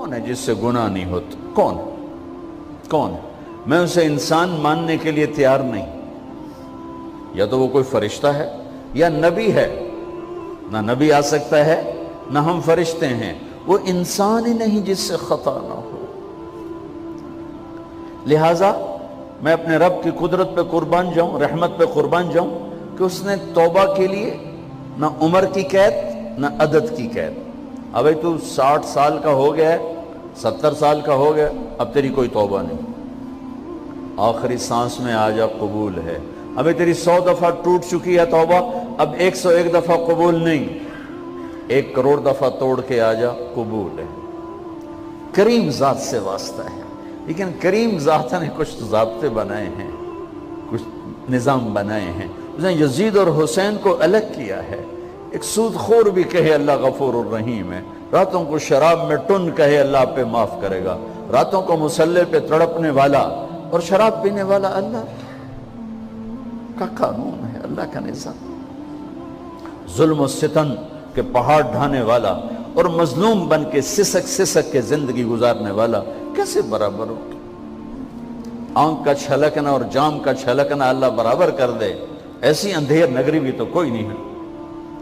کون ہے جس سے گناہ نہیں ہوتا؟ کون کون؟ میں اسے انسان ماننے کے لیے تیار نہیں. یا تو وہ کوئی فرشتہ ہے یا نبی ہے. نہ نبی آ سکتا ہے نہ ہم فرشتے ہیں. وہ انسان ہی نہیں جس سے خطا نہ ہو. لہٰذا میں اپنے رب کی قدرت پہ قربان جاؤں, رحمت پہ قربان جاؤں کہ اس نے توبہ کے لیے نہ عمر کی قید نہ عدد کی قید. ابھی تو 60 سال کا ہو گیا ہے, 70 سال کا ہو گیا, اب تیری کوئی توبہ نہیں, آخری سانس میں آ جا قبول ہے. ابھی تیری 100 دفعہ ٹوٹ چکی ہے توبہ, اب 101 دفعہ قبول نہیں, 1 کروڑ دفعہ توڑ کے آ جا قبول ہے. کریم ذات سے واسطہ ہے. لیکن کریم ذات نے کچھ ضابطے بنائے ہیں, کچھ نظام بنائے ہیں. اس نے یزید اور حسین کو الگ کیا ہے. ایک سود خور بھی کہے اللہ غفور الرحیم ہے, راتوں کو شراب میں ٹن کہے اللہ پہ معاف کرے گا, راتوں کو مصلی پہ تڑپنے والا اور شراب پینے والا اللہ کا قانون ہے, اللہ کا نظام. ظلم و ستم کے پہاڑ ڈھانے والا اور مظلوم بن کے سسک سسک کے زندگی گزارنے والا کیسے برابر ہو؟ آنکھ کا چھلکنا اور جام کا چھلکنا اللہ برابر کر دے, ایسی اندھیر نگری بھی تو کوئی نہیں ہے.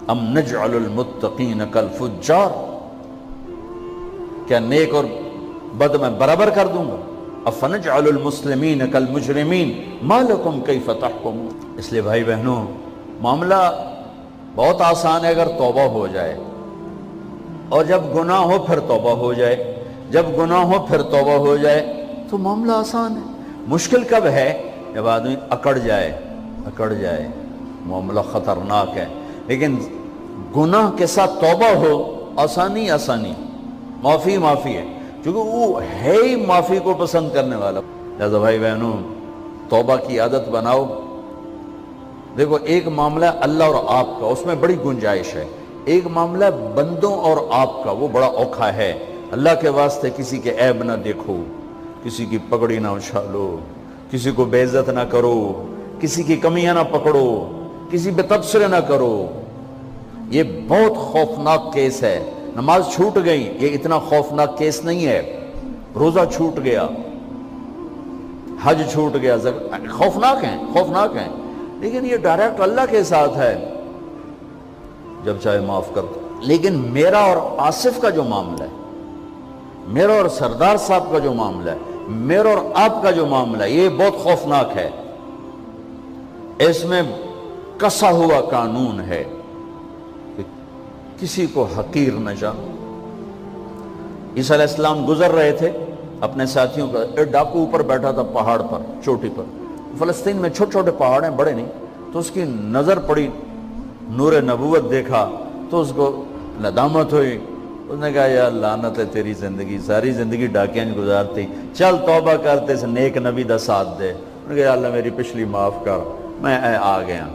ام نجعل المتقین کالفجار, کیا نیک اور بد میں برابر کر دوں گا؟ افنجعل المسلمین کالمجرمین ما لکم کیف تحکمون. اس لیے بھائی بہنوں, معاملہ بہت آسان ہے اگر توبہ ہو جائے, اور جب گناہ ہو پھر توبہ ہو جائے, جب گناہ ہو پھر توبہ ہو جائے تو معاملہ آسان ہے. مشکل کب ہے؟ جب آدمی اکڑ جائے, معاملہ خطرناک ہے. لیکن گناہ کے ساتھ توبہ ہو, آسانی معافی ہے, کیونکہ وہ ہے ہی معافی کو پسند کرنے والا. لہذا بھائی بہنوں, توبہ کی عادت بناؤ. دیکھو, ایک معاملہ اللہ اور آپ کا, اس میں بڑی گنجائش ہے. ایک معاملہ بندوں اور آپ کا, وہ بڑا اوکھا ہے. اللہ کے واسطے کسی کے عیب نہ دیکھو, کسی کی پگڑی نہ اچھالو, کسی کو بے عزت نہ کرو, کسی کی کمیاں نہ پکڑو, کسی پہ تبصرے نہ کرو. یہ بہت خوفناک کیس ہے. نماز چھوٹ گئی, یہ اتنا خوفناک کیس نہیں ہے. روزہ چھوٹ گیا, حج چھوٹ گیا, خوفناک ہیں, لیکن یہ ڈائریکٹ اللہ کے ساتھ ہے, جب چاہے معاف کر دو. لیکن میرا اور آصف کا جو معاملہ ہے, میرا اور سردار صاحب کا جو معاملہ ہے, میرا اور آپ کا جو معاملہ ہے, یہ بہت خوفناک ہے. اس میں کسا ہوا قانون ہے کہ کسی کو حقیر نہ جانو. عیسیٰ علیہ السلام گزر رہے تھے اپنے ساتھیوں کا, ایک ڈاکو اوپر بیٹھا تھا پہاڑ پر, چوٹی پر. فلسطین میں چھوٹے چھوٹے پہاڑ ہیں, بڑے نہیں. تو اس کی نظر پڑی, نور نبوت دیکھا تو اس کو ندامت ہوئی. اس نے کہا یا لعنت ہے تیری زندگی, ساری زندگی ڈاکیاں گزارتی, چل توبہ کرتے سے نیک نبی دا ساتھ دے. انہوں نے کہا یا اللہ میری پچھلی معاف کر, میں آ گیا.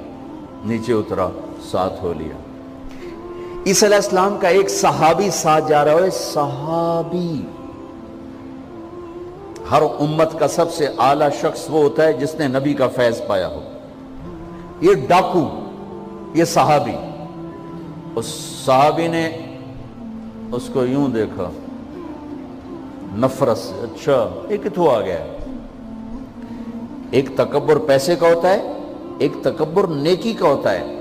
نیچے اترا, ساتھ ہو لیا. عیسیٰ علیہ السلام کا ایک صحابی ساتھ جا رہا ہے. صحابی, ہر امت کا سب سے اعلیٰ شخص وہ ہوتا ہے جس نے نبی کا فیض پایا ہو. یہ ڈاکو, یہ صحابی. اس صحابی نے اس کو یوں دیکھا نفرت سے, اچھا یہ کتوں آ گیا. ایک تکبر پیسے کا ہوتا ہے, ایک تکبر نیکی کا ہوتا ہے.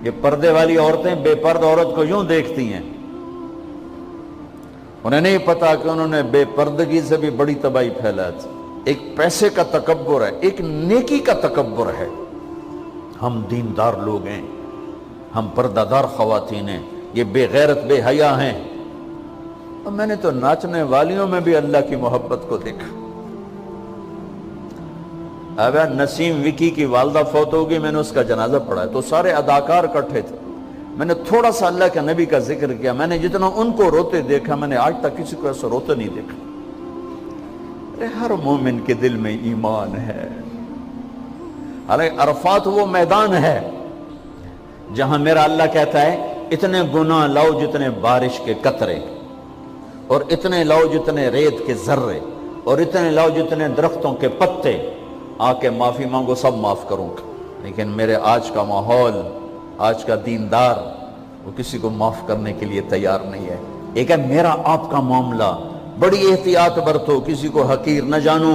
یہ پردے والی عورتیں بے پرد عورت کو یوں دیکھتی ہیں, انہیں نہیں پتا کہ انہوں نے بے پردگی سے بھی بڑی تباہی پھیلا تھی. ایک پیسے کا تکبر ہے, ایک نیکی کا تکبر ہے. ہم دیندار لوگ ہیں, ہم پردہ دار خواتین ہیں, یہ بے غیرت بے حیا ہیں. اور میں نے تو ناچنے والیوں میں بھی اللہ کی محبت کو دیکھا. اب نسیم وکی کی والدہ فوت ہوگی, میں نے اس کا جنازہ پڑھا ہے, تو سارے اداکار اکٹھے تھے. میں نے تھوڑا سا اللہ کے نبی کا ذکر کیا. میں نے جتنا ان کو روتے دیکھا, میں نے آج تک کسی کو ایسا روتے نہیں دیکھا. ہر مومن کے دل میں ایمان ہے. عرفات وہ میدان ہے جہاں میرا اللہ کہتا ہے اتنے گناہ لاؤ جتنے بارش کے قطرے, اور اتنے لاؤ جتنے ریت کے ذرے, اور اتنے لاؤ جتنے درختوں کے پتے, آ کے معافی مانگو, سب معاف کروں گا. لیکن میرے آج کا ماحول, آج کا دیندار, وہ کسی کو معاف کرنے کے لیے تیار نہیں ہے. ایک ہے میرا آپ کا معاملہ، بڑی احتیاط برتو، کسی کو حقیر نہ جانو،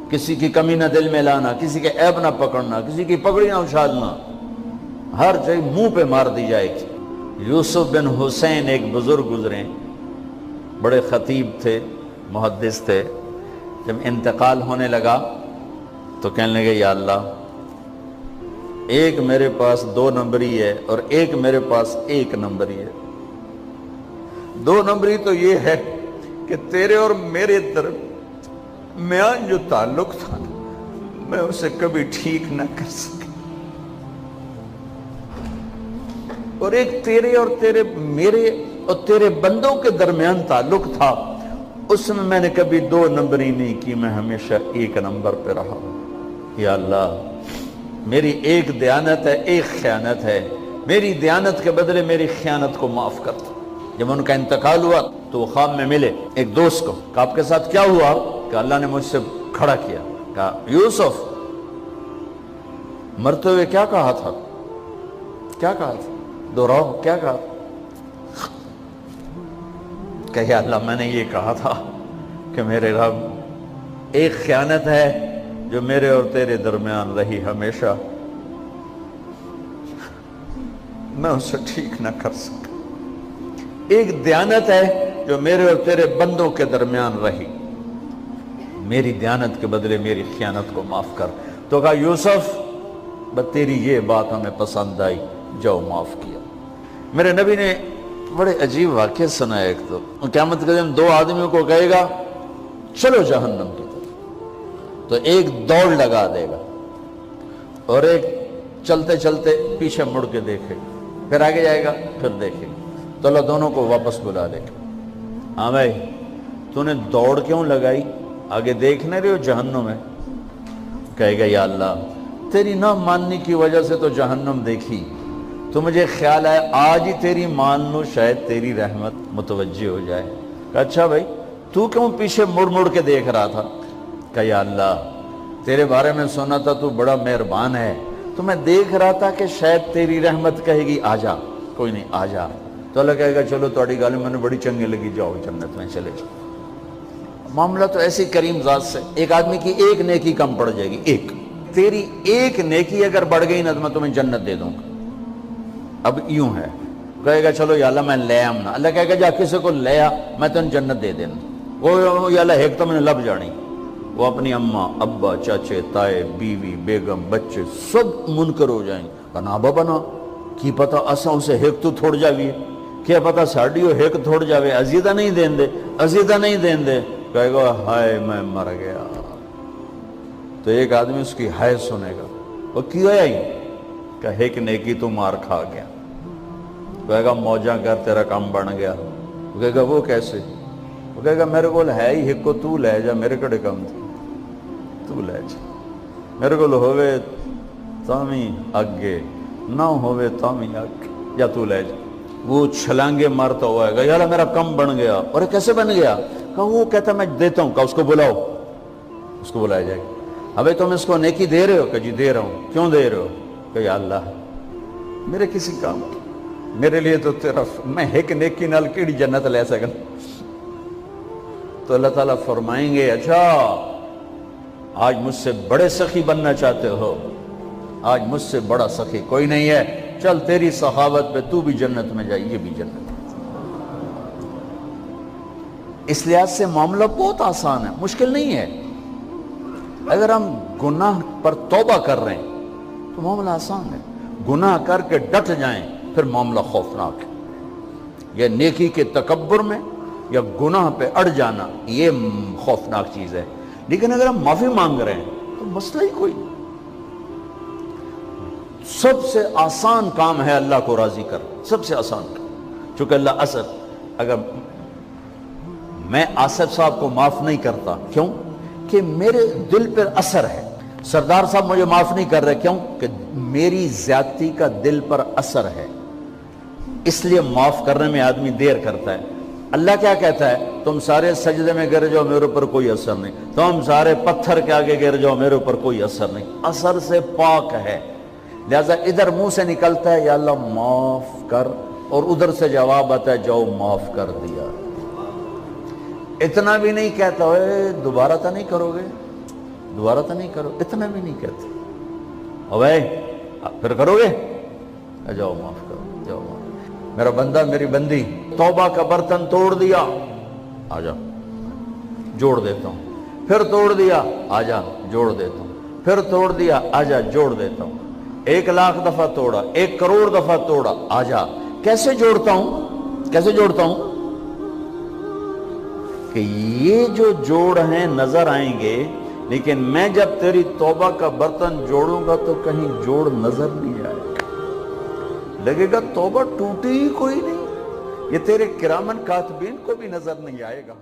کسی کی کمی نہ دل میں لانا، کسی کے عیب نہ پکڑنا، کسی کی پگڑی نہ اچھالنا، ہر جگہ منہ پہ مار دی جائے گی۔ یوسف بن حسین ایک بزرگ گزرے، بڑے خطیب تھے، محدث تھے، جب انتقال ہونے لگا تو کہنے لگے یا اللہ، ایک میرے پاس 2 نمبری ہے اور ایک میرے پاس 1 نمبری ہے۔ 2 نمبری تو یہ ہے کہ تیرے اور میرے درمیان جو تعلق تھا میں اسے کبھی ٹھیک نہ کر سکا، اور ایک تیرے اور میرے اور تیرے بندوں کے درمیان تعلق تھا، اس میں نے کبھی 2 نمبری نہیں کی، میں ہمیشہ 1 نمبر پہ رہا۔ یا اللہ، میری ایک دیانت ہے، ایک خیانت ہے، میری دیانت کے بدلے میری خیانت کو معاف کر دو۔ جب ان کا انتقال ہوا تو وہ خواب میں ملے ایک دوست کو، کہ آپ کے ساتھ کیا ہوا؟ کہ اللہ نے مجھ سے کھڑا کیا، کہا یوسف مرتے ہوئے کیا کہا تھا؟ کیا کہا تھا؟ دوہراؤ، کیا کہا؟ کہ یا اللہ، میں نے یہ کہا تھا کہ میرے رب، ایک خیانت ہے جو میرے اور تیرے درمیان رہی ہمیشہ، میں اسے ٹھیک نہ کر سکا، ایک دیانت ہے جو میرے اور تیرے بندوں کے درمیان رہی، میری دیانت کے بدلے میری خیانت کو معاف کر۔ تو کہا یوسف، بس تیری یہ بات ہمیں پسند آئی، جاؤ معاف کیا۔ میرے نبی نے بڑے عجیب واقعہ سنا ہے۔ ایک تو قیامت کے دن 2 آدمیوں کو کہے گا چلو جہنم کی طرف، تو ایک دوڑ لگا دے گا اور ایک چلتے چلتے پیچھے مڑ کے دیکھے، پھر آگے جائے گا، پھر دیکھے گا، تو اللہ دونوں کو واپس بلا لے گا۔ ہاں بھائی، تو نے دوڑ کیوں لگائی؟ آگے دیکھ نہیں رہے ہو جہنم ہے؟ کہے گا یا اللہ، تیری نہ ماننے کی وجہ سے تو جہنم دیکھی، تو مجھے خیال ہے آج ہی تیری مان لو، شاید تیری رحمت متوجہ ہو جائے۔ کہا اچھا بھائی، تو کیوں پیچھے مڑ مڑ کے دیکھ رہا تھا؟ کہا یا اللہ، تیرے بارے میں سنا تھا تو بڑا مہربان ہے، تو میں دیکھ رہا تھا کہ شاید تیری رحمت کہے گی آ جا، کوئی نہیں آ جا، تو اللہ کہے گا چلو تھوڑی گل میں نے بڑی چنگی لگی، جاؤ جنت میں چلے جاؤ۔ معاملہ تو ایسی کریم ذات سے، ایک آدمی کی ایک نیکی کم پڑ جائے گی، ایک، تیری ایک نیکی اگر بڑھ گئی نا تو میں تمہیں جنت دے دوں گا۔ اب یوں ہے، کہے گا چلو یا اللہ میں لے آم نا، اللہ کہے گا جا کسی کو لے آ، میں تمہیں جنت دے دیں گا۔ وہ یا اللہ ایک تو میں نے لب جانی، وہ اپنی اماں، ابا، چاچے، تائے، بیوی، بیگم، بچے سب منکر ہو جائیں گے۔ نا بابا نا کی پتہ اساں اسے ایک تو تھوڑ جاوی، کیا پتہ ساڑی ہو ایک تھوڑ جاوے، عزیدہ نہیں دین دے، عزیدہ نہیں دین دے۔ کہے گا ہائے میں مر گیا، تو ایک آدمی اس کی ہائے سنے گا، وہ کیوں ہے ہی؟ کہ ایک نیکی تو مار کھا گیا۔ کہے گا موجہ کر تیرا کام بن گیا۔ وہ کہے گا وہ کیسے؟ وہ کہے گا میرے کو ہے ہی ایک کو، تو لے جا، میرے کڑے کم تھی، تو لے جا، میرے کو ہوئے تامی آگے، نہ ہوئے تامی آگے، یا تو لے جا۔ وہ چھلانگے مارتا ہوا ہے گا، یا اللہ میرا کم بن گیا۔ اور کیسے بن گیا؟ کہا وہ کہتا میں دیتا ہوں، کہا اس کو بلاؤ، اس کو بلایا جائے گا۔ ابھی تم اس کو نیکی دے رہے ہو؟ کہ جی دے رہا ہوں۔ کیوں دے رہے ہو؟ کہ یا اللہ میرے کسی کام کی، میرے لیے تو تیرا، میں ایک نیکی نال کیڑی جنت لے سکن۔ تو اللہ تعالیٰ فرمائیں گے اچھا آج مجھ سے بڑے سخی بننا چاہتے ہو؟ آج مجھ سے بڑا سخی کوئی نہیں ہے، چل تیری سخاوت پہ تو بھی جنت میں جائے، یہ بھی جنت۔ اس لحاظ سے معاملہ بہت آسان ہے، مشکل نہیں ہے۔ اگر ہم گناہ پر توبہ کر رہے ہیں تو معاملہ آسان ہے، گناہ کر کے ڈٹ جائیں پھر معاملہ خوفناک ہے۔ یا نیکی کے تکبر میں یا گناہ پہ اڑ جانا، یہ خوفناک چیز ہے۔ لیکن اگر ہم معافی مانگ رہے ہیں تو مسئلہ ہی کوئی نہیں۔ سب سے آسان کام ہے اللہ کو راضی کر، سب سے آسان کام۔ چونکہ اللہ اگر میں آصف صاحب کو معاف نہیں کرتا، کیوں؟ کہ میرے دل پر اثر ہے۔ سردار صاحب مجھے معاف نہیں کر رہے، کیوں؟ کہ میری زیادتی کا دل پر اثر ہے، اس لیے معاف کرنے میں آدمی دیر کرتا ہے۔ اللہ کیا کہتا ہے؟ تم سارے سجدے میں گر جاؤ، میرے اوپر کوئی اثر نہیں، تم سارے پتھر کے آگے گر جاؤ، میرے اوپر کوئی اثر نہیں، اثر سے پاک ہے۔ لہذا ادھر منہ سے نکلتا ہے یا اللہ معاف کر، اور ادھر سے جواب آتا ہے جاؤ معاف کر دیا. اتنا بھی نہیں کہتا اے دوبارہ تو نہیں کرو گے, دوبارہ تو نہیں کرو, اتنا بھی نہیں کہتے. اوے پھر کرو گے, جاؤ معاف کرو, جاؤ معاف. میرا بندہ میری بندی توبہ کا برتن توڑ دیا, آ جا جوڑ دیتا ہوں. پھر توڑ دیا, آ جا جوڑ دیتا ہوں. پھر توڑ دیا, آ جا جوڑ دیتا ہوں. 1,00,000 دفعہ توڑا, 1 کروڑ دفعہ توڑا, آ جا. کیسے جوڑتا ہوں, کیسے جوڑتا ہوں کہ یہ جو جوڑ ہیں نظر آئیں گے, لیکن میں جب تیری توبہ کا برتن جوڑوں گا تو کہیں جوڑ نظر نہیں آئے گا, لگے گا توبہ ٹوٹی ہی کوئی نہیں, یہ تیرے کرامن کاتبین کو بھی نظر نہیں آئے گا.